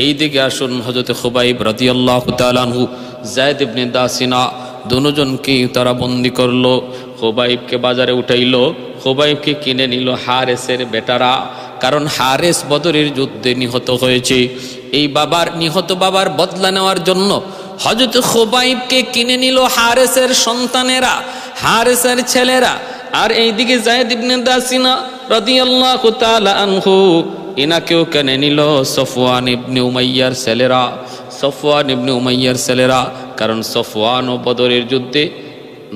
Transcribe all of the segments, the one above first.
এই দিকে আসুন, হযরত খুবাইব রাদিয়াল্লাহু তাআলা আনহু যায়েদ ইবনে দাসিনা দুজনকে তারা বন্দি করলো। খুবাইবকে বাজারে উঠাইলো, খুবাইবকে কিনে নিল হারেসের বেটারা, কারণ হারেস বদরের যুদ্ধে নিহত হয়েছে। এই নিহত বাবার বদলা নেওয়ার জন্য হযরত খুবাইবকে কিনে নিল হারেসের সন্তানেরা, হারেসের ছেলেরা। আর এইদিকে যায়েদ ইবনে দাসিনা রাদিয়াল্লাহু তাআলা আনহু ইনাকেও কিনে নিল সফওয়ান ইবনে উমাইয়ার ছেলেরা, সফওয়ান ইবনে উমাইয়ার ছেলেরা। কারণ সফওয়ানও বদরের যুদ্ধে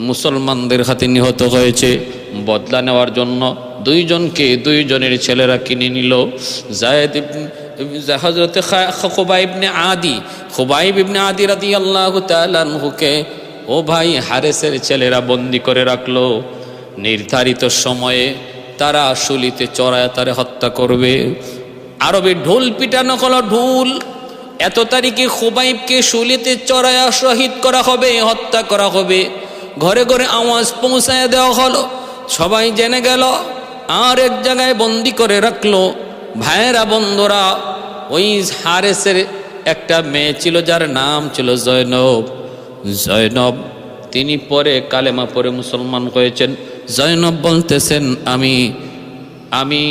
মুসলমানদের হাতে নিহত হয়েছে। বদলা নেওয়ার জন্য দুইজনের ছেলেরা কিনে নিল। যায়েদ হযরত খুবাইব ইবনে আদি রাদিয়াল্লাহু তাআলা আনহুকে ও ভাই হারেসের ছেলেরা বন্দি করে রাখলো। নির্ধারিত সময়ে তারা শুলিতে চড়ায় তারে হত্যা করবে। আরবে ঢোল পিটানো হলো, ঢোল। এত তারিখে খুবাইবকে শুলিতে চড়ায়া শহীদ করা হবে, হত্যা করা হবে। ঘরে ঘরে আওয়াজ পৌঁছায় দেওয়া হলো, সবাই জেনে গেল। আর এক জায়গায় বন্দি করে রাখলো। ভাইয়েরা বন্ধুরা, ওই হারেসের একটা মেয়ে ছিল যার নাম ছিল জয়নব। তিনি পরে কালেমা পরে মুসলমান হয়েছেন। জয়নব বলতেছেন, আমি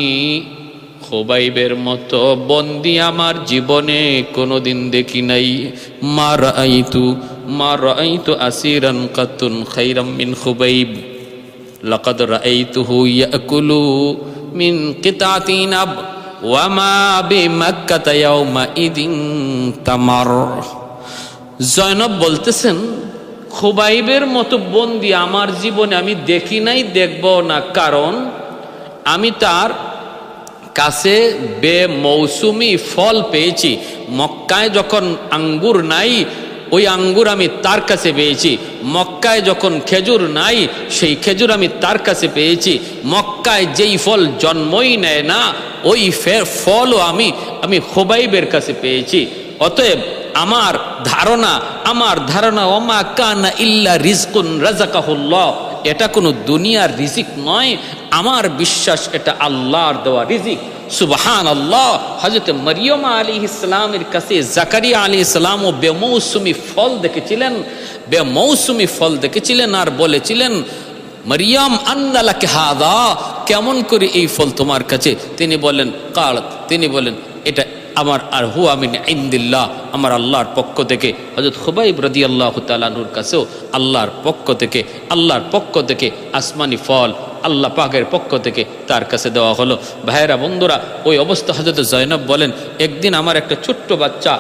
খুবাইবের মতো বন্দি আমার জীবনে কোনোদিন দেখি নাই। মা রাআইতু আসিরান কাতুন খাইরাম মিন খুবাইব লাকাদ রাআইতুহু ইয়াকুলু মিন কিতাতিন আব ওয়া মা বিমাক্কাতা ইয়াউমা ইদিন তামার। জয়নব বলতেছেন, খুবাইবের মতো বন্দি আমার জীবনে আমি দেখি নাই, দেখব না। কারণ আমি তার কাছে বেমৌসুমি ফল পেয়েছি। মক্কায় যখন আঙ্গুর নাই, ওই আঙ্গুর আমি তার কাছে পেয়েছি। মক্কায় যখন খেজুর নাই, সেই খেজুর আমি তার কাছে পেয়েছি। মক্কায় যেই ফল জন্মই নেয় না, ওই ফলও আমি খুবাইবের কাছে পেয়েছি। অতএব আমার ধারণা ওমা কানা ইল্লা রিজকুন রাযাকাহুল্লাহ, এটা কোনো দুনিয়ার রিজিক নয়। আমার বিশ্বাস এটা আল্লাহর দেওয়া রিজিক। সুবহানাল্লাহ। হযরত মরিয়ম আলাইহিস সালামের কাছে জাকারিয়া আলাইহিস সালামও বেমৌসুমি ফল দেখেছিলেন আর বলেছিলেন, মরিয়ম আন্না লাকি হাযা, কেমন করে এই ফল তোমার কাছে? তিনি বলেন এটা আমার আর হুয়া মিন ইনদিল্লাহ, আমার আল্লাহর পক্ষ থেকে। হযরত খুবাইব রাদিয়াল্লাহু তাআলা আনহুর কাছেও আল্লাহর পক্ষ থেকে আসমানি ফল আল্লাহ পাকের পক্ষ থেকে তার কাছে দেওয়া হলো। ভাইয়েরা বন্ধুরা, ওই অবস্থা হযরত জয়নব বলেন, একদিন আমার একটা ছোট্ট বাচ্চা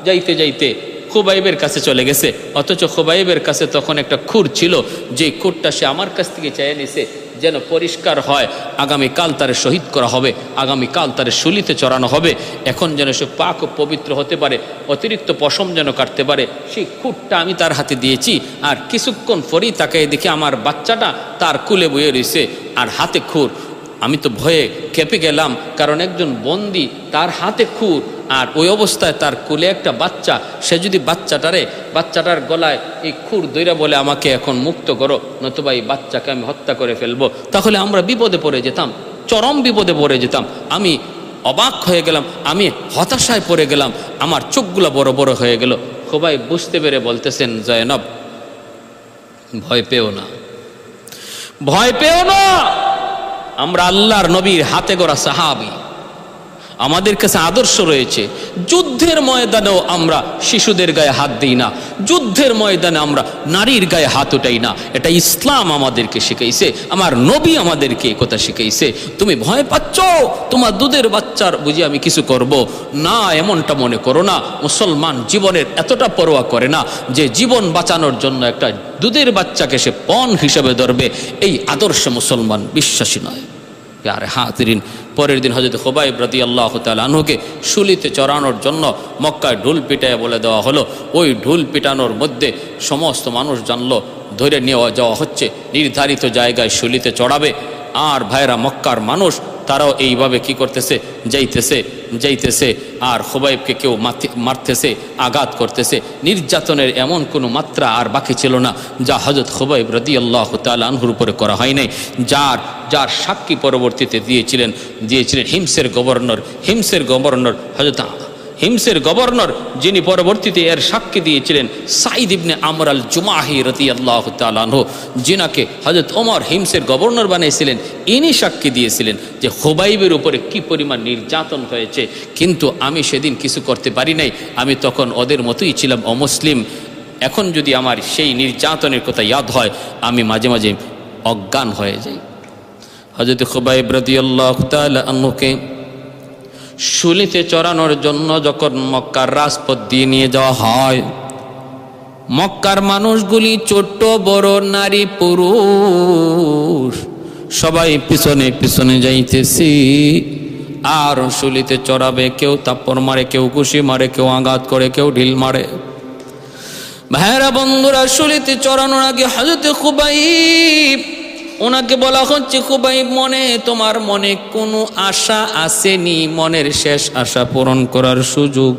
যাইতে যাইতে খুবাইবের কাছে চলে গেছে। অথচ খুবাইবের কাছে তখন একটা খুর ছিল, যে খুরটা সে আমার কাছ থেকে চেয়ে নিছে যেন পরিষ্কার হয়। আগামীকাল তারে শহীদ করা হবে, আগামীকাল তারে শুলিতে চড়ানো হবে। এখন যেন সে পাক ও পবিত্র হতে পারে, অতিরিক্ত পশম যেন কাটতে পারে। সেই খুরটা আমি তার হাতে দিয়েছি। আর কিছুক্ষণ পরেই তাকে দেখে আমার বাচ্চাটা তার কুলে বয়ে রয়েছে আর হাতে খুর। আমি তো ভয়ে কেঁপে গেলাম, কারণ একজন বন্দি, তার হাতে খুর, আর ওই অবস্থায় তার কোলে একটা বাচ্চা। সে যদি বাচ্চাটার গলায় এই খুর দইরা বলে আমাকে এখন মুক্ত করো, নতুবা এই বাচ্চাকে আমি হত্যা করে ফেলবো, তাহলে আমরা বিপদে পড়ে যেতাম, চরম বিপদে পড়ে যেতাম। আমি অবাক হয়ে গেলাম, আমি হতাশায় পড়ে গেলাম, আমার চোখগুলো বড় বড় হয়ে গেল। খুবাইব বুঝতে পেরে বলতেছেন, জয়নব ভয় পেও না, আমরা আল্লাহর নবীর হাতে গড়া সাহাবী, আমাদের কাছে আদর্শ রয়েছে। যুদ্ধের ময়দানেও আমরা শিশুদের গায়ে হাত দিই না, যুদ্ধের ময়দানে আমরা নারীর গায়ে হাত উঠাই না। এটা ইসলাম আমাদেরকে শিখাইছে, আমার নবী আমাদেরকে এই কথা শিখাইছে। তুমি ভয় পাচ্ছ তোমার দুধের বাচ্চার বুঝি আমি কিছু করব না, এমনটা মনে করো না। মুসলমান জীবনের এতটা পরোয়া করে না যে জীবন বাঁচানোর জন্য একটা দুধের বাচ্চাকে সে পণ হিসেবে ধরবে। এই আদর্শে মুসলমান বিশ্বাসী নয়। আর হাজিরিন, পরের দিন হযরত খুবাইব রাদিয়াল্লাহু তাআলা আনহুকে শুলিতে চড়ানোর জন্য মক্কায় ঢোল পিটায় বলে দেওয়া হলো। ওই ঢোল পিটানোর মধ্যে সমস্ত মানুষ জানলো ধরে নিয়ে যাওয়া হচ্ছে, নির্ধারিত জায়গায় শুলিতে চড়াবে। আর ভাইরা মক্কার মানুষ তারাও এইভাবে কি করতেছে, যাইতেছে আর খুবাইবকে কেউ মারতেছে, আঘাত করতেছে। নির্যাতনের এমন কোনো মাত্রা আর বাকি ছিল না যা হযরত খুবাইব রাদিয়াল্লাহু তাআলা আনহুর উপরে করা হয় নাই। যার সাক্ষী পরবর্তীতে দিয়েছিলেন হিমসের গভর্নর হযরত হিমসের গভর্নর, যিনি পরবর্তীতে এর সাক্ষী দিয়েছিলেন, সাঈদ ইবনে আমর আল জুমাহি রাদিয়াল্লাহু তাআলা আনহু, যিনাকে হযরত ওমর হিমসের গভর্নর বানিয়েছিলেন, ইনি সাক্ষী দিয়েছিলেন যে খুবাইবের উপরে কি পরিমাণ নির্যাতন হয়েছে। কিন্তু আমি সেদিন কিছু করতে পারি নাই, আমি তখন ওদের মতোই ছিলাম, অমুসলিম। এখন যদি আমার সেই নির্যাতনের কথা ইয়াদ হয়, আমি মাঝে মাঝে অজ্ঞান হয়ে যাই। হযরত খুবাইব রাদিয়াল্লাহু তাআলা আনহুকে শুলিতে চড়ানোর জন্য যখন মক্কার রাজপথ দিয়ে নিয়ে যাওয়া হয়, মক্কার মানুষগুলি ছোট বড় নারী পুরুষ সবাই পিছনে পিছনে যাইতেছি। আর শুলিতে চড়াবে, কেউ তাপ্পর মারে, কেউ ঘুষি মারে, কেউ আঘাত করে, কেউ ঢিল মারে। ভাইরা বন্ধুরা, শুলিতে চড়ানোর আগে হযরত খুবাইব, ওনাকে বলা হচ্ছে, খুবাইব, তোমার মনে কোনো আশা আসেনি, মনের শেষ আশা পূরণ করার সুযোগ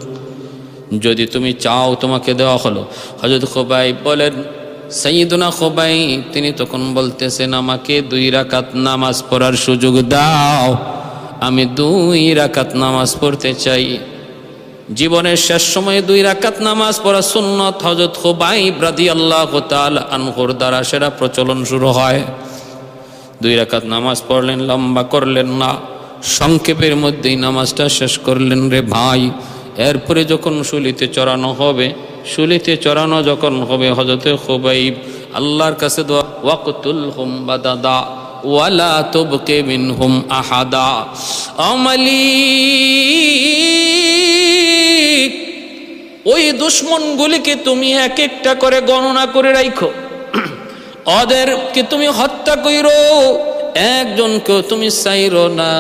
যদি তুমি চাও তোমাকে দেওয়া হলো। হযরত খুবাইব বলেন, সাইয়্যিদুনা খুবাইব, তিনি তখন বলতেছেন, আমাকে 2 রাকাত নামাজ পড়ার সুযোগ দাও, আমি 2 রাকাত নামাজ পড়তে চাই। জীবনের শেষ সময়ে 2 রাকাত নামাজ পড়া সুন্নত হযরত খুবাইব রাদিয়াল্লাহু তাআলা আনহুর দ্বারা সেটা প্রচলন শুরু হয়। 2 রাকাত নামাজ পড়লেন, লম্বা করলেন না, সংক্ষেপের মধ্যেই নামাজটা শেষ করলেন রে ভাই। এরপরে যখন শুলিতে চড়ানো হবে, শুলিতে চড়ানো যখন হবে, হযরত খুবাইব আল্লাহর কাছে দোয়া, ওয়াকতুলহুম বাদাদা ওয়ালা তুবকি মিনহুম আহাদা। মালিক, ওই দুশমনগুলিকে তুমি এক একটা করে গণনা করে রাখো, ওদেরকে তুমি হত্যা কইরো, একজনকেও তুমি চাইরো না।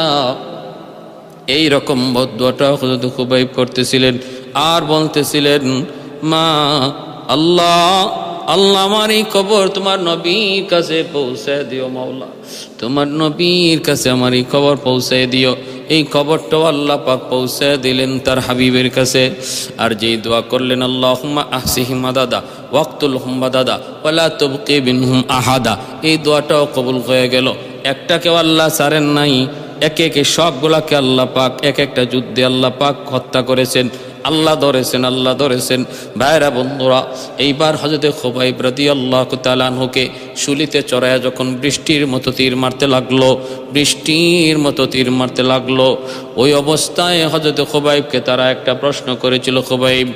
এই রকম বদদুয়াটা হযরত খুবাইব করতেছিলেন। আর বলতেছিলেন, মা আল্লাহ, আল্লাহ আমার এই খবর তোমার নবীর কাছে পৌঁছে দিও, মাওলা তোমার নবীর কাছে আমার এই খবর পৌঁছে দিও। এই খবরটাও আল্লাহ পাক পৌঁছে দিলেন তার হাবিবের কাছে। আর যেই দোয়া করলেন, আল্লাহুম্মা আহসিহিম আদাদা ওয়াকতুলহুম বাদাদা ওয়ালা তুবকি মিনহুম আহাদা, এই দোয়াটাও কবুল হয়ে গেল। একটাকেও আল্লাহ ছাড়েন নাই, একে একে সবগুলাকে আল্লাহ পাক এক একটা যুদ্ধে আল্লাহ পাক হত্যা করেছেন, আল্লাহ ধরেছেন, আল্লাহ ধরেছেন। ভাইরা বন্ধুরা, এইবার হযরত খুবাইব রাদিয়াল্লাহু তাআলা আনহুকে শুলিতে চড়ায়া যখন বৃষ্টির মতো তীর মারতে লাগলো, বৃষ্টির মতো তীর মারতে লাগলো, ওই অবস্থায় হযরত খুবাইবকে তারা একটা প্রশ্ন করেছিল, খুবাইব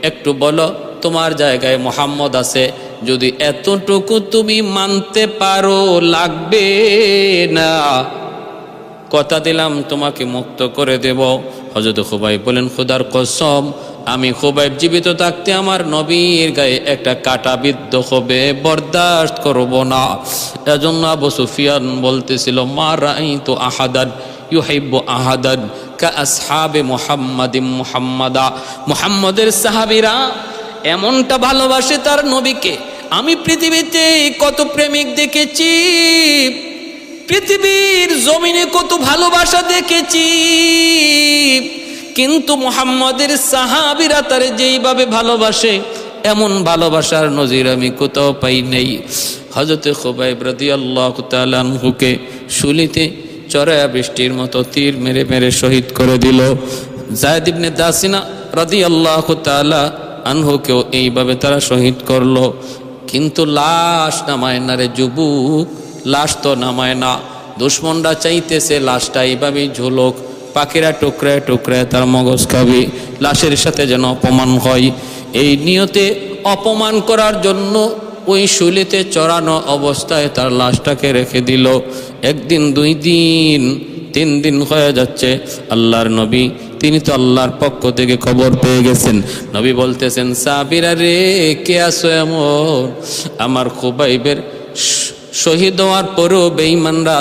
একটু বলো, তোমার জায়গায় মুহাম্মদ আছে, যদি এতটুকু তুমি মানতে পারো লাগবে না, কথা দিলাম তোমাকে মুক্ত করে দেব। হযরত খুবাইব বলেন, খোদার কসম, আমি খুবাইব জীবিত থাকতে আমার নবীর গায়ে একটা কাঁটা বিদ্ধ হবে, বরদাস্ত করব না। এজন্য আবু সুফিয়ান বলতেছিল, মা রাআইতু আহাদান ইউহিব্বু আহাদান কা আসহাবে মুহাম্মাদিন মুহাম্মাদা, মুহাম্মদের সাহাবীরা এমনটা ভালোবাসে তার নবীকে। আমি পৃথিবীতে কত প্রেমিক দেখেছি, পৃথিবীর জমিনে কত ভালোবাসা দেখেছি, কিন্তু মুহাম্মদের সাহাবীরা তারে যেইভাবে ভালোবাসে, এমন ভালোবাসার নজির আমি কোথাও পাই নাই। হযরত খুবাইব রাদিয়াল্লাহু তাআলা আনহুকে শুলিতে চড়ায়া বৃষ্টির মতো তীর মেরে মেরে শহীদ করে দিল। যায়েদ ইবনে দাসিনা রাদিয়াল্লাহু তাআলা আনহুকেও এইভাবে তারা শহীদ করলো। কিন্তু লাশ নামায় না রে যুবক, লাশ তো নামায় না। দুশমনরা চাইতেছে লাশটা এইভাবেই ঝুলুক, পাখিরা টুকরায় টুকরায় তার মগজ খাবে, লাশের সাথে যেন অপমান হয়। এই নিয়তে অপমান করার জন্য ওই শুলিতে চড়ানো অবস্থায় তার লাশটাকে রেখে দিল। 1 দিন 2 দিন 3 দিন হয়ে যাচ্ছে। আল্লাহর নবী, তিনি তো আল্লাহর পক্ষ থেকে খবর পেয়ে গেছেন। নবী বলতেছেন, সাহাবীরা রে, কে আছো এমন? আমার খুবাইবের শহীদ হওয়ার পরেও বেঈমানরা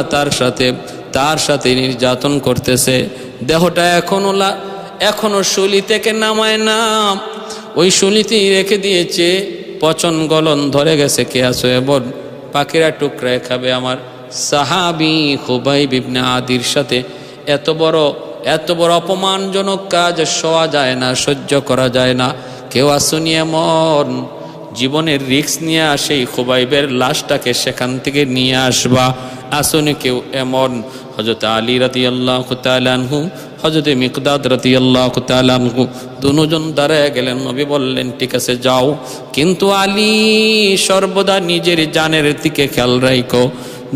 তার সাথে নির্যাতন করতেছে। দেহটা এখনো শুলি থেকে নামায় না, ওই শুলিতেই রেখে দিয়েছে, পচন গলন ধরে গেছে। কে আছো এমন? পাখিরা টুকরায় খাবে। আমার সাহাবী খুবাইব ইবনে আদির সাথে এত বড় অপমানজনক কাজ সওয়া যায় না, সহ্য করা যায় না। কেউ আসুনি এমন, জীবনের রিস্ক নিয়ে সেই খুবাইবের লাশটাকে সেখান থেকে নিয়ে আসবা, আসুনি কেউ এমন? হযরত আলী রাদিয়াল্লাহু তাআলা আনহু, হযরতে মিকদাদ রাদিয়াল্লাহু তাআলা আনহু দুজন দাঁড়ায় গেলেন। নবী বললেন, ঠিক আছে যাও, কিন্তু আলী সর্বদা নিজের জানের দিকে খেয়াল রাখো।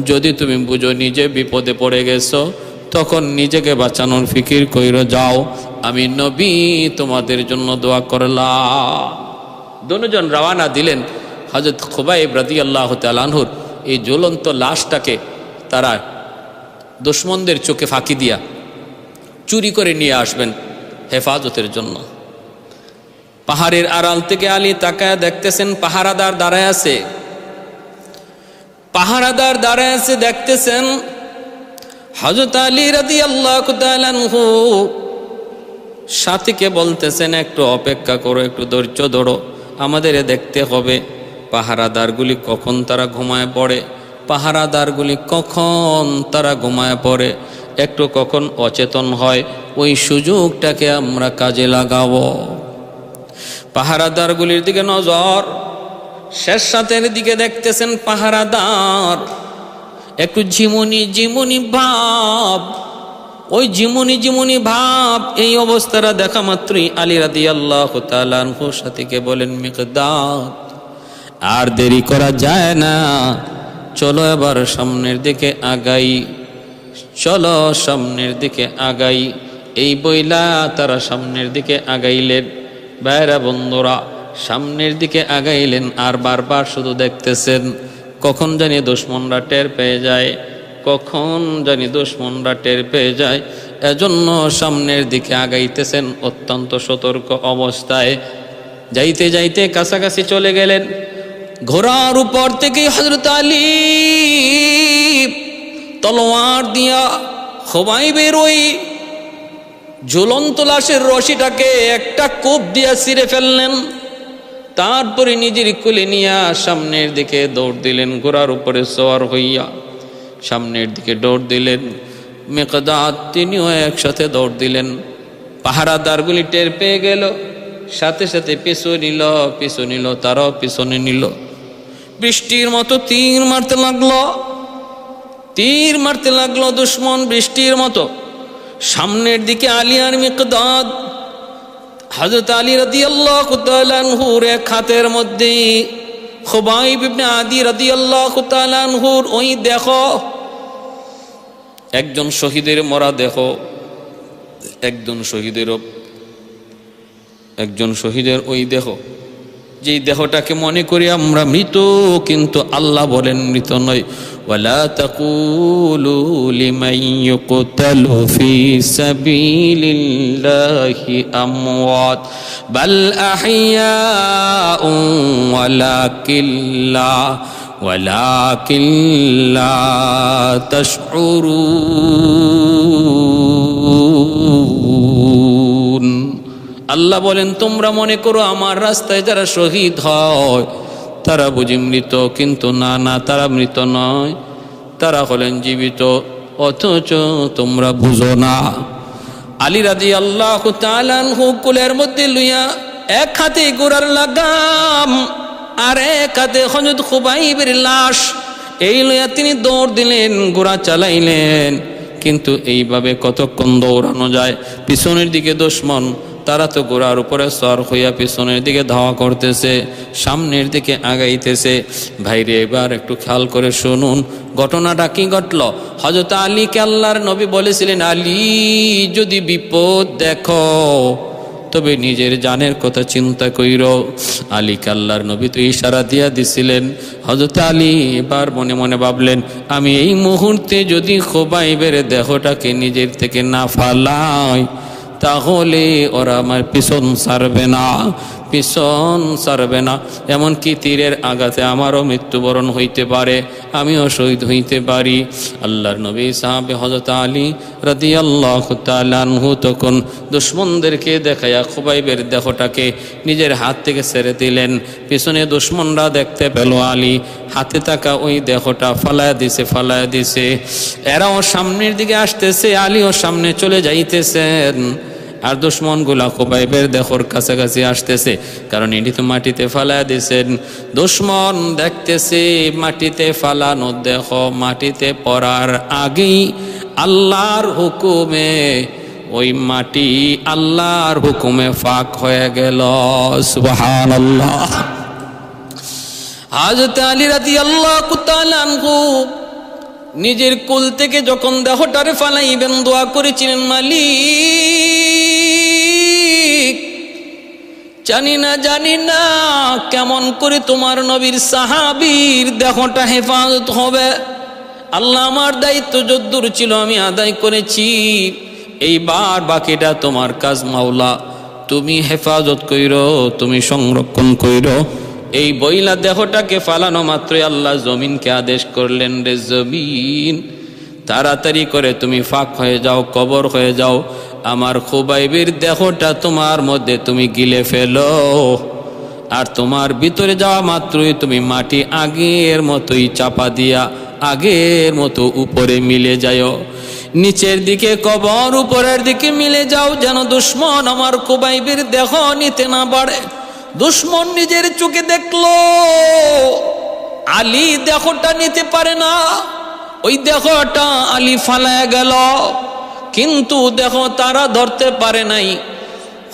যদি তুমি বুঝো নিজে বিপদে পড়ে গেছো, তখন নিজেকে বাঁচানোর ফিকির কইরো। যাও, আমি নবী তোমাদের জন্য দোয়া করলাম। দুজন রওয়ানা দিলেন। হযরত খুবাইব রাদিয়াল্লাহু তাআলা আনহুর এই জ্বলন্ত লাশটাকে তারা দুশমনদের চোখে ফাঁকি দিয়া চুরি করে নিয়ে আসবেন হেফাজতের জন্য। পাহাড়ের আড়াল থেকে আলী তাকায় দেখতেছেন পাহারাদার দাঁড়ায় আছে। পাহারাদার দাঁড়ায় আছে দেখতেছেন হযরত আলী রাদিয়াল্লাহু তাআলা আনহু সাথীকে বলতেছেন, একটু অপেক্ষা করো, একটু ধৈর্য ধরো, আমাদের দেখতে হবে পাহারাদারগুলি কখন তারা ঘুমায় পড়ে, পাহারাদারগুলি কখন তারা ঘুমায় পড়ে, একটু কখন অচেতন হয়, ওই সুযোগটাকে আমরা কাজে লাগাবো। পাহারাদারগুলির দিকে নজর, শেষ সাথের দিকে দেখতেছেন পাহারাদার একটু ঝিমুনি ঝিমুনি ভাব, ওই ঝিমুনি ঝিমুনি ভাব। এই অবস্থাটা দেখা মাত্রই আলী রাদিয়াল্লাহু তাআলা আনহু সাথীকে বলেন, মিকদাদ, আর দেরি করা যায় না, চলো এবার সামনের দিকে আগাই, চলো সামনের দিকে আগাই। এই বইলা তারা সামনের দিকে আগাইলেন। ভাইরা বন্ধুরা, সামনের দিকে আগাইলেন আর বারবার শুধু দেখতেছেন কখন জানি দুশমনরা টের পেয়ে যায়, কখন জানি দুশমনরা টের পেয়ে যায়। এজন্য সামনের দিকে আগাইতেছেন অত্যন্ত সতর্ক অবস্থায়। যাইতে যাইতে কাছাকাছি চলে গেলেন। ঘোড়ার উপর থেকে হযরত আলী তলোয়ার দিয়া খুবাইবের ওই ঝুলন্ত লাশের রশিটাকে একটা কোপ দিয়া ছিঁড়ে ফেললেন। তারপরে নিজের কোলে নিয়ে সামনের দিকে দৌড় দিলেন। ঘোড়ার উপরে সওয়ার হইয়া সামনের দিকে দৌড় দিলেন। মিকদাদ তিনিও একসাথে দৌড় দিলেন। পাহারাদারগুলি টের পেয়ে গেল, সাথে সাথে পিছু নিল, তারাও পিছনে নিল। বৃষ্টির মতো তীর মারতে লাগলো দুশমন, বৃষ্টির মতো। সামনের দিকে আলী আর মিকদাদ। হযরত আলী রাদিয়াল্লাহু তাআলা আনহুর এক হাতের মধ্যে খুবাইব ইবনে আদি রাদিয়াল্লাহু তাআলা আনহুর ওই দেখো একজন শহীদের মরা দেখো, একজন শহীদের ওই দেখো, যেই দেহটাকে মনে করি আমরা মৃত, কিন্তু আল্লাহ বলেন মৃত নয়। ওয়ালা তাকুলু লিমান ইউকতালু ফি সাবিলিল্লাহি আমওয়াত বাল আহইয়াউ ওয়ালাকিন লা তাশউরুন। আল্লাহ বলেন, তোমরা মনে করো আমার রাস্তায় যারা শহীদ হয় তারা বুঝি মৃত, কিন্তু না, তারা মৃত নয়, তারা হলেন জীবিত, অথচ তোমরা বুঝো না। আলী রাদিয়াল্লাহু তাআলা আনহু কোলের মধ্যে লইয়া এক হাতে ঘোড়ার লাগাম আর এক হাতে হযরত খুবাইবের লাশ, এই লইয়া তিনি দৌড় দিলেন, ঘোড়া চালাইলেন। কিন্তু এইভাবে কতক্ষণ দৌড়ানো যায়? পিছনের দিকে দুশমন, তারা তো ঘোড়ার উপরে সওয়ার হইয়া পিছনের দিকে ধাওয়া করতেছে, সামনের দিকে আগাইতেছে। ভাইরে, এবার একটু খেয়াল করে শুনুন ঘটনাটা কি ঘটল। হযরত আলীকে আল্লাহর নবী বলেছিলেন, আলী যদি বিপদ দেখো তবে নিজের জানের কথা চিন্তা কইরো। আলীকে আল্লাহর নবী তো ইশারা দিয়া দিছিলেন। হযরত আলী এবার মনে মনে ভাবলেন, আমি এই মুহূর্তে যদি খুবাইবের দেহটাকে নিজের থেকে না ফালাই, তাহলে ওরা আমার পিছন ছাড়বে না, এমনকি তীরের আঘাতে আমারও মৃত্যুবরণ হইতে পারে, আমিও শহীদ হইতে পারি। আল্লাহর নবী সাহাবে হযরত আলী রাদিয়াল্লাহু তাআলা আনহু তখন দুশমনদেরকে দেখাইয়া খুবাইবের দেহটাকে নিজের হাত থেকে ছেড়ে দিলেন। পিছনে দুশমনরা দেখতে পেল আলী হাতে থাকা ওই দেহটা ফালায়া দিছে। এরাও সামনের দিকে আসতেছে, আলীও সামনে চলে যাইতেছেন, আর দুশমনগুলা খুবাইবের দেহর কাছাকাছি আসতেছে, কারণ এটি তো মাটিতে ফালায়া দিছেন। দুশমন দেখতেছে মাটিতে ফালানো দেহ মাটিতে পড়ার আগেই আল্লাহর হুকুমে ওই মাটি আল্লাহর হুকুমে ফাঁক হয়ে গেল। সুবহানাল্লাহ। হযরত আলী রাদিয়াল্লাহু তাআলা আনহু নিজের কুল থেকে যখন দেহটারে ফালাইবেন দোয়া করেছিলেন, মালিক জানি না কেমন করে তোমার নবীর সাহাবীর দেহটা হেফাজত হবে। আল্লাহ আমার দায়িত্ব যদ্দূর ছিল আমি আদায় করেছি, এইবার বাকিটা তোমার কাজ মাওলা, তুমি হেফাজত কইরো, তুমি সংরক্ষণ কইরো। এই বইলা দেহটাকে ফালানো মাত্রই আল্লাহ জমিনকে আদেশ করলেন, রে জমিন তাড়াতাড়ি করে তুমি ফাঁক হয়ে যাও, কবর হয়ে যাও, আমার খুবাইবের দেহটা তোমার মধ্যে তুমি গিলে ফেলো। আর তোমার ভিতরে যাওয়া মাত্রই তুমি মাটি আগের মতোই চাপা দিয়া আগের মতো উপরে মিলে যাও, নিচের দিকে কবর উপরের দিকে মিলে যাও, যেন দুশ্মন আমার খুবাইবের দেহ নিতে না পারে। দুশ্মন নিজের চোখে দেখলো আলী দেহটা নিতে পারে না, ওই দেহটা আলী ফালায় গেল, কিন্তু দেহ তারা ধরতে পারে নাই,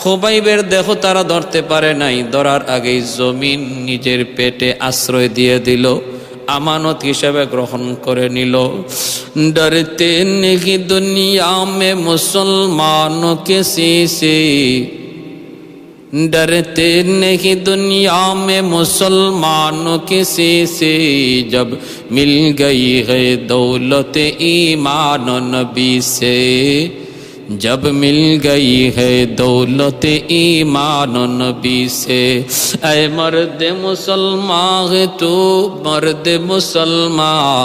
খুবাইবের দেহ তারা ধরতে পারে নাই। ধরার আগেই জমিন নিজের পেটে আশ্রয় দিয়ে দিল, আমানত হিসেবে গ্রহণ করে নিল। ডরতে নেহি দুনিয়া মে মুসলমানों के से, डरते नहीं दुनिया में मुसलमानों किसी से, जब मिल गई है दौलत ईमान नबी से, जब मिल गई है दौलत ईमान नबी से। ऐ मर्द मुसलमान है तू मर्द मुसलमान,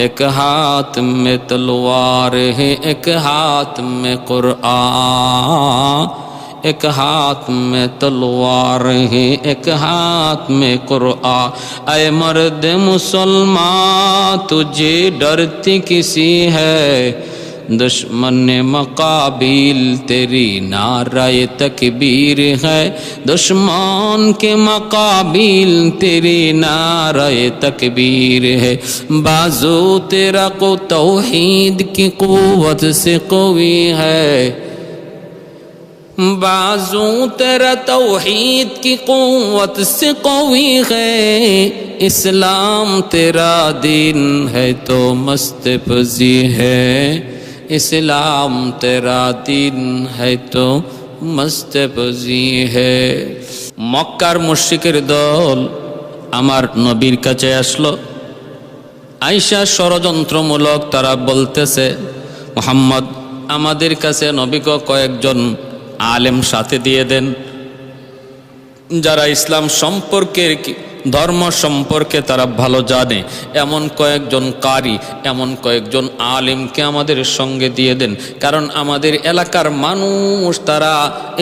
एक हाथ में तलवार है एक हाथ में कुरान, एक हाथ में तलवार है एक हाथ में कुरान। ऐ मर्द मुसलमान तुझे डरती किसी है, दुश्मन मकाबिल तेरी नाराए तकबीर है, दुश्मन के मकाबिल तेरी नाराए तकबीर है। बाजू तेरा को तौहीद की कुव्वत से कवी है, बाजू तेरा तौहीद की कुव्वत से कवी है, इस्लाम तेरा दीन है तो मस्त पजी है, इस्लाम तेरा दीन है तो मस्त पजी है। মক্কার মুশরিকের দল আমার নবীর কাছে আসলো, আয়েশা ষড়যন্ত্রমূলক তারা বলতেছে, মুহাম্মদ আমাদের কাছে নবীকে কয়েকজন আলেম সাথে দিয়ে দেন, যারা ইসলাম সম্পর্কে ধর্ম সম্পর্কে তারা ভালো জানে, এমন কয়েকজন কারি এমন কয়েকজন আলেমকে আমাদের সঙ্গে দিয়ে দেন, কারণ আমাদের এলাকার মানুষ তারা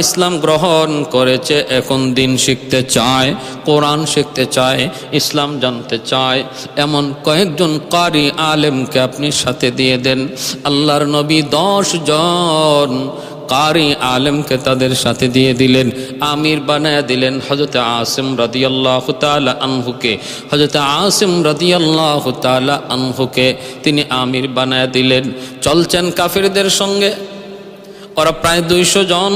ইসলাম গ্রহণ করেছে, এখন দিন শিখতে চায়, কোরআন শিখতে চায়, ইসলাম জানতে চায়, এমন কয়েকজন কারি আলেমকে আপনি সাথে দিয়ে দেন। আল্লাহর নবী 10 জন কারি আলেমকে তাদের সাথে দিয়ে দিলেন, আমির বানায়া দিলেন হযরত আসিম রাদিয়াল্লাহু তাআলা আনহুকে। হযরত আসিম রাদিয়াল্লাহু তাআলা আনহুকে তিনি আমির বানায়া দিলেন। চলছেন কাফিরদের সঙ্গে, ওরা প্রায় 200 জন।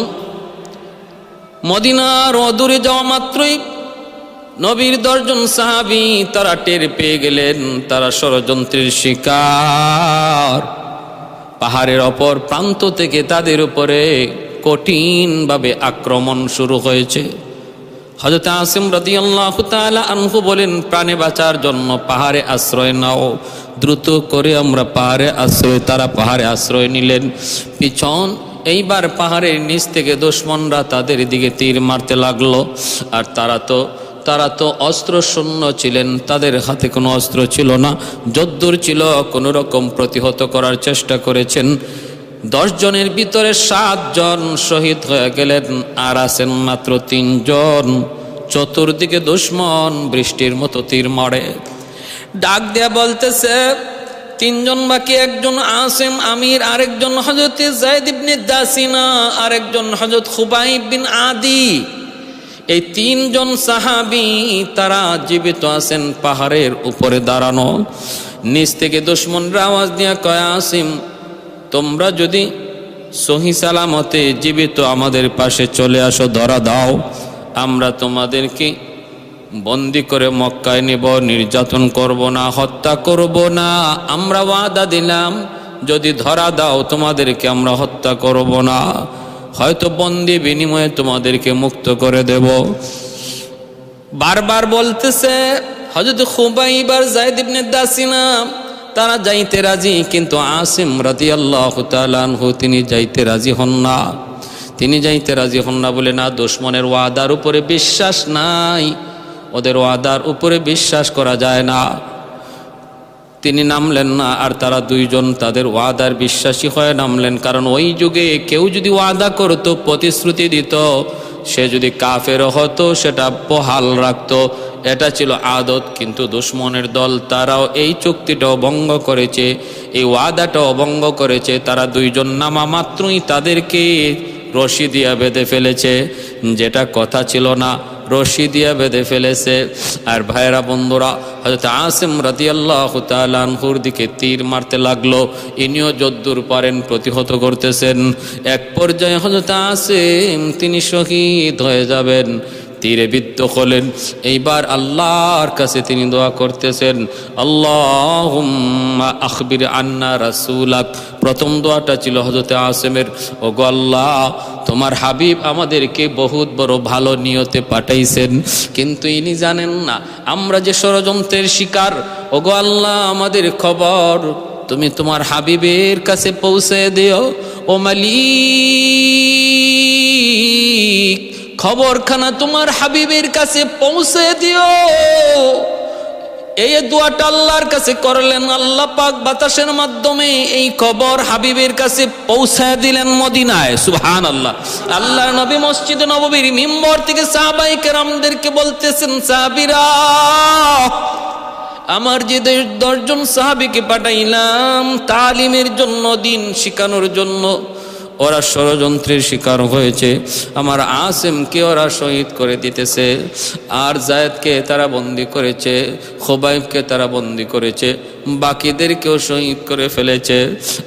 মদিনার অদূরে যাওয়া মাত্রই নবীর 10 জন সাহাবী তারা টের পেয়ে গেলেন তারা ষড়যন্ত্রের শিকার। পাহাড়ের অপর প্রান্ত থেকে তাদের উপরে কঠিনভাবে আক্রমণ শুরু হয়েছে। হযরত আসিম রাদিয়াল্লাহু তাআলা আনহু বলেন, প্রাণে বাঁচার জন্য পাহাড়ে আশ্রয় নাও। দ্রুত করে আমরা পাহাড়ে আশ্রয়, তারা পাহাড়ে আশ্রয় নিলেন। পিছন এইবার পাহাড়ের নিচ থেকে দুশমনরা তাদের দিকে তীর মারতে লাগলো। আর তারা তো অস্ত্র শূন্য ছিলেন, তাদের হাতে কোনো অস্ত্র ছিল না। যদ্দূর ছিল কোনো রকম প্রতিহত করার চেষ্টা করেছেন। 10 জনের ভিতরে 7 জন শহীদ হয়ে গেলেন, আর আছেন মাত্র 3 জন। চতুর্দিকে দুশমন বৃষ্টির মতো তীর মারে। ডাক দেয়া বলতেছে 3 জন বাকি, একজন আসিম আমির, আরেকজন হযরত যায়েদ ইবনে দাসিনা, আরেকজন হযরত খুবাইব বিন আদি। এই 3 জন সাহাবী তারা জীবিত আছেন, পাহাড়ের উপরে দাঁড়ানো। নিচ থেকে দুশমনরা আওয়াজ দিয়া কয়, আসিম তোমরা যদি সহি সালামতে জীবিত আমাদের পাশে চলে আসো, ধরা দাও, আমরা তোমাদেরকে বন্দি করে মক্কায় নেব, নির্যাতন করব না, হত্যা করব না। আমরা ওয়াদা দিলাম যদি ধরা দাও তোমাদেরকে আমরা হত্যা করব না, হয়তো বন্দি বিনিময়ে তোমাদেরকে মুক্ত করে দেব। বারবার বলতেছে। হযরত খুবাইব আর যায়েদ ইবনে দাসিনা তারা যাইতে রাজি, কিন্তু আসিম রাদিয়াল্লাহু তাআলা আনহু তিনি যাইতে রাজি হন না। তিনি যাইতে রাজি হন না বলে, না, দুশমনের ওয়াদার উপরে বিশ্বাস নাই, ওদের ওয়াদার উপরে বিশ্বাস করা যায় না। তিনি নামলেন না, আর তারা দুইজন তাদের ওয়াদার বিশ্বাসী হয়ে নামলেন। কারণ ওই যুগে কেউ যদি ওয়াদা করত, প্রতিশ্রুতি দিত, সে যদি কাফের হতো সেটা বহাল রাখতো, এটা ছিল আদত। কিন্তু দুশমনের দল তারাও এই চুক্তিটাও ভঙ্গ করেছে, এই ওয়াদাটাও ভঙ্গ করেছে। তারা দুইজন নামা মাত্রই তাদেরকে রশি দিয়া বেঁধে ফেলেছে, যেটা কথা ছিল না, রশি দিয়া বেঁধে ফেলেছে। আর ভাইরা বন্ধুরা, হযরত আসিম রাদিয়াল্লাহু তাআলা আনহুর দিকে তীর মারতে লাগলো। ইনিও যদ্দূর পারেন প্রতিহত করতেছেন। এক পর্যায়ে হযরত আসিম তিনি শহীদ হয়ে যাবেন, তীরে বিদ্ধ হলেন। এইবার আল্লাহর কাছে তিনি দোয়া করতেছেন, আল্লাহুম্মা আখবির আন্না রাসূলাক। প্রথম দোয়াটা ছিল হযরত আসিমের, ওগো আল্লাহ, তোমার হাবিব আমাদেরকে বহুত বড় ভালো নিয়তে পাঠাইছেন, কিন্তু ইনি জানেন না আমরা যে ষড়যন্ত্রের শিকার। ওগো আল্লাহ, আমাদের খবর তুমি তোমার হাবিবের কাছে পৌঁছে দিও। ও মালিক, খবরখানা তোমার হাবিবের কাছে পৌঁছে দিও। এই দোয়াটা আল্লাহর কাছে করলেন, আল্লাহ পাক বাতাসের মাধ্যমে এই খবর হাবিবের কাছে পৌঁছে দিলেন মদিনায়। সুবহানাল্লাহ। আল্লাহর নবী মসজিদে নববীর মিম্বর থেকে সাহাবায়ে কেরামদেরকে বলতেছেন, সাহাবীরা, আমার যে 10 জন সাহাবীকে পাঠাইলাম তালিমের জন্য, দিন শিখানোর জন্য, ওরা ষড়যন্ত্রের শিকার হয়েছে। আমার আসিমকে ওরা শহীদ করে দিতেছে, আর যায়েদকে তারা বন্দি করেছে, খুবাইবকে তারা বন্দি করেছে, বাকিদেরকেও শহীদ করে ফেলেছে।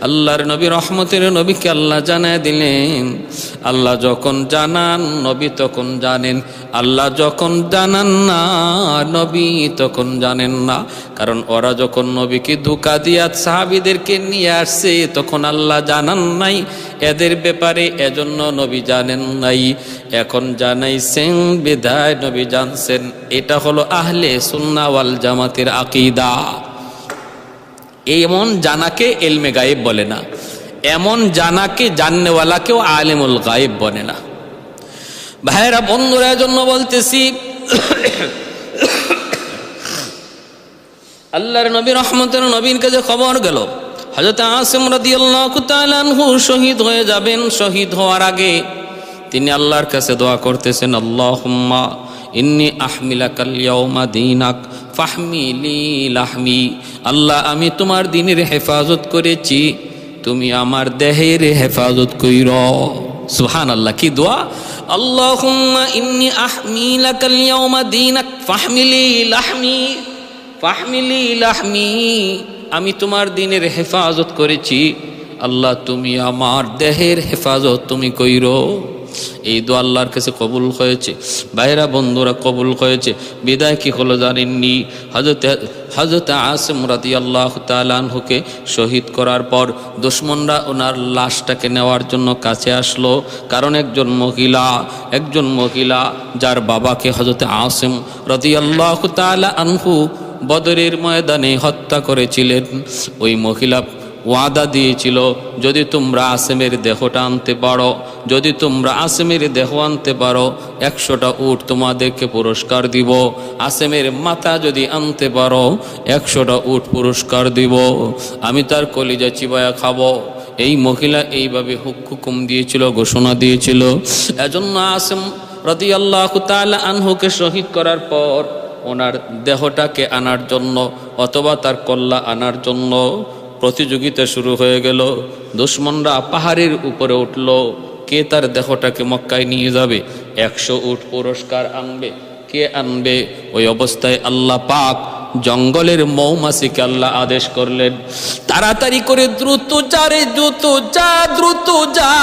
আল্লাহর নবী, রহমতের নবীকে আল্লাহ জানায় দিলেন। আল্লাহ যখন জানান নবী তখন জানেন, আল্লাহ যখন জানান না নবী তখন জানেন না। কারণ ওরা যখন নবীকে ধোঁকা দিয়া সাহাবীদেরকে নিয়ে আসছে তখন আল্লাহ জানান নাই এদের ব্যাপারে, এজন্য নবী জানেন নাই। এখন জানাইছেন বিধায় নবী জানছেন। এটা হলো আহলে সুন্নাহ ওয়াল জামাতের আকীদা। এমন জানাকে ইলমে গায়েব বলে না, এমন জানাকে জাননেওয়ালাকেও আলিমুল গায়েব বলে না। ভাইরা বন্ধুরা, এজন্য বলতেছি, আল্লাহর নবী রহমতের নবীর কাছে খবর গেল হযরত আসিম রাদিয়াল্লাহু তাআলা আনহু শহীদ হয়ে যাবেন। শহীদ হওয়ার আগে তিনি আল্লাহর কাছে দোয়া করতেছেন, আল্লাহুম্মা ইন্নী আহমিলাকাল ইয়াউমা দীনাক ফাহমিলি লাহমি। আল্লাহ, আমি তোমার দ্বীনের হেফাজত করেছি, তুমি আমার দেহের হেফাজত কইরো। সুবহানাল্লাহ, কি দোয়া! আল্লাহুম্মা ইন্নী আহমিলাকাল ইয়াউমা দীনাক ফাহমিলি লাহমি, ফাহমিলি লাহমি। আমি তোমার দ্বীনের হেফাজত করেছি, আল্লাহ তুমি আমার দেহের হেফাজত তুমি কইরো। এই দোয়া আল্লাহর কাছে কবুল হয়েছে। ভাইরা বন্ধুরা, কবুল হয়েছে। বিদায় কি হলো জানেননি? হযরত আসিম রাদিয়াল্লাহু তাআলা আনহুকে শহীদ করার পর দুশমনরা ওনার লাশটাকে নেওয়ার জন্য কাছে আসলো। কারণ একজন মহিলা যার বাবাকে হযরত আসিম রাদিয়াল্লাহু তাআলা আনহু বদরের ময়দানে হত্যা করেছিলেন, ওই মহিলা ওয়াদা দিয়েছিল, যদি তোমরা আসিমের দেহটা আনতে পারো, যদি তোমরা আসিমের দেহ আনতে পারো 100টা উট তোমাদেরকে পুরস্কার দিব। আসিমের মাথা যদি আনতে পারো 100টা উট পুরস্কার দিব। আমি তার কলিজা চিবায়া খাবো। এই মহিলা এইভাবে হুকুম দিয়েছিল, ঘোষণা দিয়েছিল। এজন্য আসিম রাদিয়াল্লাহু তাআলা আনহুকে শহীদ করার পর ওনার দেহটাকে আনার জন্য অথবা তার কল্লা আনার জন্য প্রতিযোগিতা শুরু হয়ে গেল। দুশমনরা পাহাড়ের উপরে উঠল, কে তার দেহটাকে মক্কায় নিয়ে যাবে, 100 উট পুরস্কার আনবে, কে আনবে। ওই অবস্থায় আল্লাহ পাক জঙ্গলের মৌমাছিকে আল্লাহ আদেশ করলেন, তাড়াতাড়ি করে দ্রুত যা রে, দ্রুত যা, দ্রুত যা।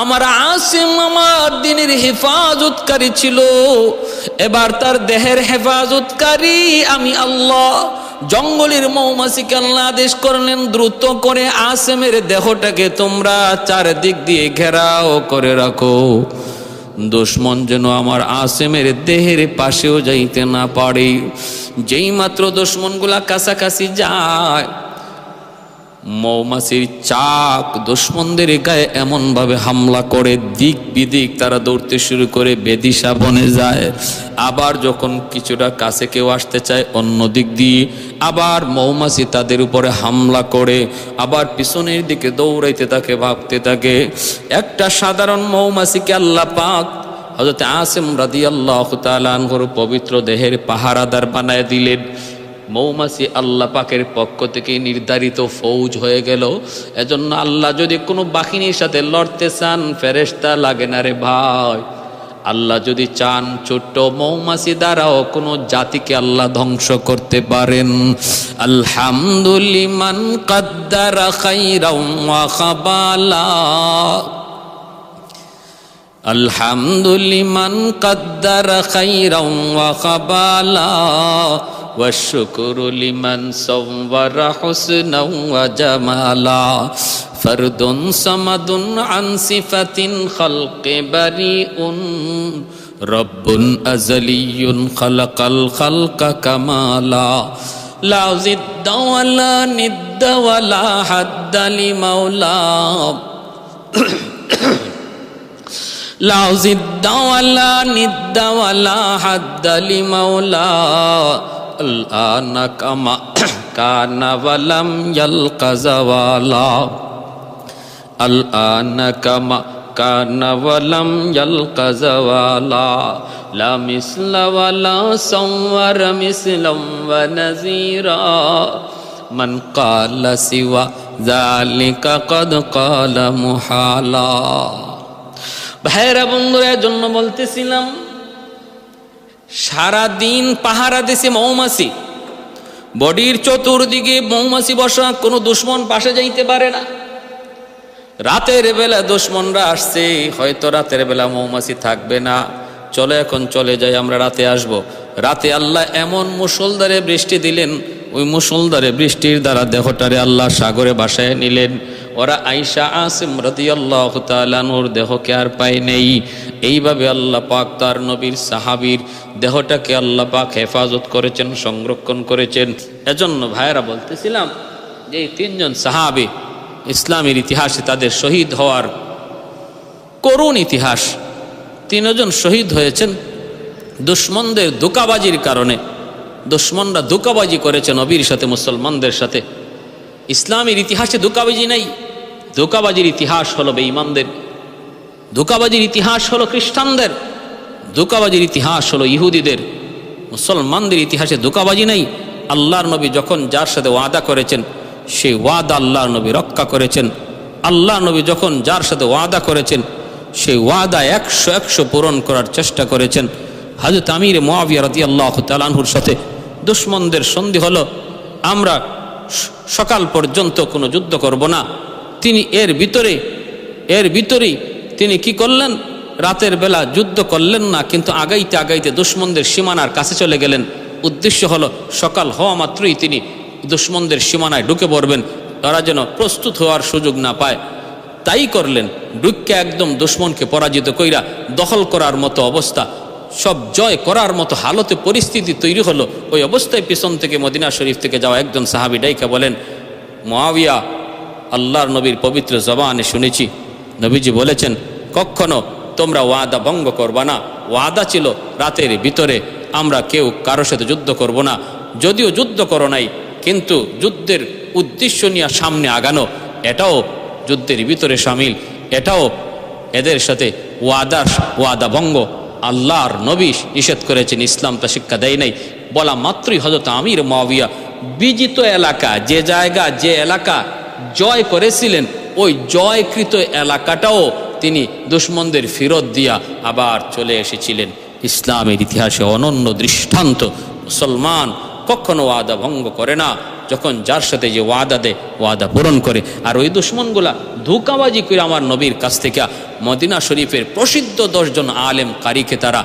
আমার আসিম আমার দিনের হেফাজতকারী ছিল, এবার তার দেহের হেফাজতকারী আমি আল্লাহ। জঙ্গলের মৌমাছিকে আল্লাহ আদেশ করলেন, দ্রুত করে আসিমের দেহটাকে তোমরা চারদিক দিয়ে ঘেরাও করে রাখো, দুশমন যেন আমার আসিমের দেহের পাশেও যাইতে না পারে। যেই মাত্র দুশমনগুলা কাছাকাছি যায়, মৌমাছির চাক দুশমনদের গায়ে এমন ভাবে হামলা করে, দিক বিদিক তারা দৌড়তে শুরু করে, বেদিশা বনে যায়। আবার যখন কিছুটা কাছে কেউ আসতে চায় অন্য দিক দিয়ে, আবার মৌমাছি তাদের উপরে হামলা করে, আবার পিছনের দিকে দৌড়াইতে থাকে, ভাগতে থাকে। একটা সাধারণ মৌমাছিকে আল্লাহ পাক হযরত আসিম রাদিয়াল্লাহু তাআলা আনহুর পবিত্র দেহের পাহারাদার বানায় দিলেন। মৌমাছি আল্লাহ পাকের পক্ষ থেকে নির্ধারিত ফৌজ হয়ে গেল। এজন্য আল্লাহ যদি কোনো বাহিনীর সাথে লড়তে চান, ফেরেশতা লাগে না রে ভাই। আল্লাহ যদি চান, ছোট্ট মৌমাছি দ্বারাও কোনো জাতিকে আল্লাহ ধ্বংস করতে পারেন। আলহামদুলিমান কাদ্দারা খাইরাম ওয়া খাবালা, আলহামদুলিমান কাদ্দারা খাইরাম ওয়া খাবালা, ওয়াশকুরু লিমান সাওয়ারা হুসনাও ওয়া জামালা, ফরদুন সামাদুন আন সিফাতিন খালকি বারিউন, রব্বুন আযালিয়ুন খালাকাল খালকা কামালা, লা জিদ্দা ওয়ালা নিদ্দা ওয়ালা হাদ্দা লিমাওলা, লা জিদ্দা ওয়ালা নিদ্দা ওয়ালা হাদ্দা লিমাওলা, আল-আনা কামা কানা ওয়ালাম ইয়ালকা যাওয়ালা, আল-আনা কামা কানা ওয়ালাম ইয়ালকা যাওয়ালা, লা মিসলা ওয়ালা সাওয়ার মিসলাম ওয়া নাযীরা, মান ক্বালা সিওয়া যালিকা ক্বাদ ক্বালা মুহালা। ভাইরা বন্ধুরা, জন্য বলতেছিলাম, সারা দিন পাহারা দিছে মৌমাছি, বডির চতুর্দিকে মৌমাছি বসা, কোনো দুশমন পাশে যাইতে পারে না। রাতের বেলা দুশমনরা আসছে, হয়তো রাতের বেলা মৌমাছি থাকবে না, চলে এখন চলে যাই, আমরা রাতে আসব। রাতে আল্লাহ এমন মুষলধারে বৃষ্টি দিলেন, ওই মুষলধারে বৃষ্টির দ্বারা দেহটারে আল্লাহ সাগরে ভাসায় নিলেন। ওরা আয়েশা আসিম রাদিয়াল্লাহু তাআলা আনহুর দেহকে আর পায় নেই। এইভাবে আল্লাহ পাক তার নবীর সাহাবীর দেহটাকে আল্লাহ পাক হেফাজত করেছেন, সংরক্ষণ করেছেন। এজন্য ভাইয়েরা বলতেছিলাম যে এই তিনজন সাহাবী ইসলামের ইতিহাসে তাদের শহীদ হওয়ার করুণ ইতিহাস। তিনজন শহীদ হয়েছেন দুশমনদের ধোঁকাবাজির কারণে। দুশমনরা ধোঁকাবাজি করেছে নবীর সাথে, মুসলমানদের সাথে। ইসলামের ইতিহাসে ধোঁকাবাজি নাই। ধোঁকাবাজির ইতিহাস হলো বেঈমানদের, ধোঁকাবাজির ইতিহাস হলো খ্রিস্টানদের, ধোঁকাবাজির ইতিহাস হলো ইহুদিদের। মুসলমানদের ইতিহাসে ধোঁকাবাজি নাই। আল্লাহর নবী যখন যার সাথে ওয়াদা করেছেন, সেই ওয়াদা আল্লাহর নবী রক্ষা করেছেন। আল্লাহর নবী যখন যার সাথে ওয়াদা করেছেন, সেই ওয়াদা 100 পূরণ করার চেষ্টা করেছেন। হযরত আমির মুআবিয়া রাদিয়াল্লাহু তাআলা আনহুর সাথে দুশমনদের সন্ধি হলো, আমরা সকাল পর্যন্ত কোনো যুদ্ধ করব না। তিনি এর ভিতরেই তিনি কি করলেন, রাতের বেলা যুদ্ধ করলেন না, কিন্তু আগাইতে আগাইতে দুশমনদের সীমানার কাছে চলে গেলেন। উদ্দেশ্য হলো সকাল হওয়া মাত্রই তিনি দুশমনদের সীমানায় ঢুকে পড়বেন, তারা যেন প্রস্তুত হওয়ার সুযোগ না পায়। তাই করলেন, ঢুকে একদম দুশমনকে পরাজিত কইরা দখল করার মতো অবস্থা, সব জয় করার মতো হালতে পরিস্থিতি তৈরি হলো। ওই অবস্থায় পিছন থেকে মদিনা শরীফ থেকে যাওয়া একজন সাহাবী ডাইকা বলেন, মুআবিয়া, আল্লাহর নবীর পবিত্র জবানে শুনেছি নবীজি বলেছেন, কখনো তোমরা ওয়াদা ভঙ্গ করবা না। ওয়াদা ছিল রাতের ভিতরে আমরা কেউ কারোর সাথে যুদ্ধ করব না। যদিও যুদ্ধ করো নাই, কিন্তু যুদ্ধের উদ্দেশ্য নিয়ে সামনে আগানো, এটাও যুদ্ধের ভিতরে সামিল। এটাও এদের সাথে ওয়াদা ভঙ্গ আল্লাহর নবী নিষেধ করেছেন, ইসলাম তা শিক্ষা দেয় নাই। বলা মাত্রই হযরত আমির মুআবিয়া বিজিত এলাকা, যে জায়গা যে এলাকা জয় করেছিলেন, ওই জয়কৃত এলাকাটাও তিনি দুশমনদের ফেরত দিয়া আবার চলে এসেছিলেন। ইসলামের ইতিহাসে অনন্য দৃষ্টান্ত। মুসলমান কখনো ওয়াদা ভঙ্গ করে না, যখন যার সাথে যে ওয়াদা দেয় ওয়াদা পূরণ করে। আর ওই দুশ্মনগুলা ধোঁকাবাজি করে আমার নবীর কাছ থেকে মদিনা শরীফের প্রসিদ্ধ 10 জন আলেম কারিকে তারা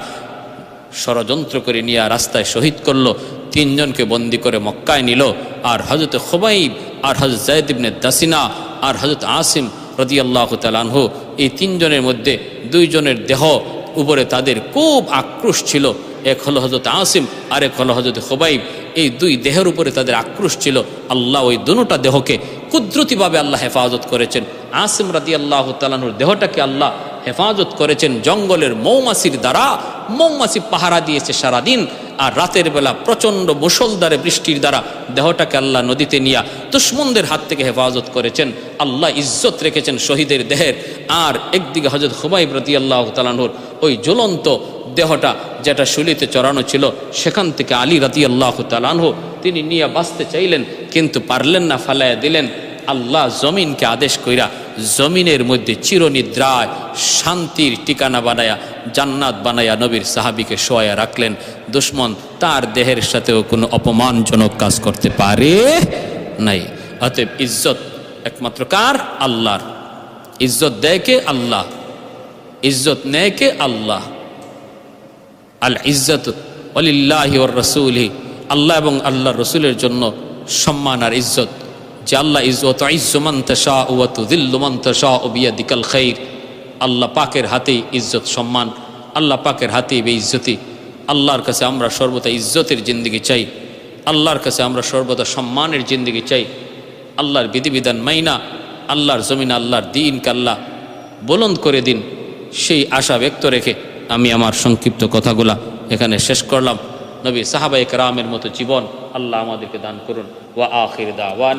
ষড়যন্ত্র করে নিয়ে রাস্তায় শহীদ করলো। 3 জনকে বন্দি করে মক্কায় নিল। আর হযরত খুবাইব আর হযরত যায়েদ ইবনে দাসিনা আর হযরত আসিম রাদিয়াল্লাহু তাআলা আনহু, এই 3 জনের মধ্যে 2 জনের দেহ উপরে তাদের খুব আক্রোশ ছিল। এক হলো হযরত আসিম আর এক হলো হযরত খুবাইব। এই 2 দেহের উপরে তাদের আক্রোশ ছিল। আল্লাহ ওই দুটোটা দেহকে কুদরতিভাবে আল্লাহ হেফাজত করেছেন। আসিম রাদিয়াল্লাহু তাআলা আনহুর দেহটাকে আল্লাহ হেফাজত করেছেন জঙ্গলের মৌমাছির দ্বারা। মৌমাছি পাহারা দিয়েছে সারাদিন, আর রাতের বেলা প্রচণ্ড মুষলধারে বৃষ্টির দ্বারা দেহটাকে আল্লাহ নদীতে নিয়ে দুশমনদের হাত থেকে হেফাজত করেছেন। আল্লাহ ইজ্জত রেখেছেন শহীদের দেহের। আর একদিকে হযরত খুবাইব রাদিয়াল্লাহু তাআলা আনহুর ওই জ্বলন্ত দেহটা যেটা শুলিতে চড়ানো ছিল, সেখান থেকে আলী রাদিয়াল্লাহু তাআলা আনহু তিনি নিয়ে বাঁচতে চাইলেন, কিন্তু পারলেন না, ফালাইয়া দিলেন। আল্লাহ জমিনকে আদেশ কইরা জমিনের মধ্যে চিরনিদ্রায় শান্তির ঠিকানা বানায়া জান্নাত বানায়া নবীর সাহাবীকে শোয়া রাখলেন। দুশ্মন তার দেহের সাথেও কোনো অপমানজনক কাজ করতে পারে নাই। অতএব ইজ্জত একমাত্র কার? আল্লাহর। ইজ্জত দেয় কে? আল্লাহ। ইজ্জত নেয় কে? আল্লাহ। আল ইজ্জত ওয়ালিল্লাহি ওয়ার রাসূলি, আল্লাহ এবং আল্লাহর রাসূলের জন্য সম্মান আর ইজ্জত। যে আল্লাহ ইজ্জত ইজ্জু মান তাশা ওয়া তুযিল্লু মান তাশা বিয়াদিকাল খাইর। আল্লাহ পাকের হাতেই ইজ্জত সম্মান, আল্লাহ পাকের হাতেই বেইজ্জতি। আল্লাহর কাছে আমরা সর্বদা ইজ্জতের জিন্দেগি চাই, আল্লাহর কাছে আমরা সর্বদা সম্মানের জিন্দেগি চাই। আল্লাহর বিধিবিধান মাইনা আল্লাহর জমিনে আল্লাহর দ্বীনকে আল্লাহ বুলন্দ করে দিন, সেই আশা ব্যক্ত রেখে আমি আমার সংক্ষিপ্ত কথাগুলা এখানে শেষ করলাম। নবী সাহাবায়ে কেরামের মতো জীবন আল্লাহ আমাদেরকে দান করুন। ওয়া আখির দাওয়ানা।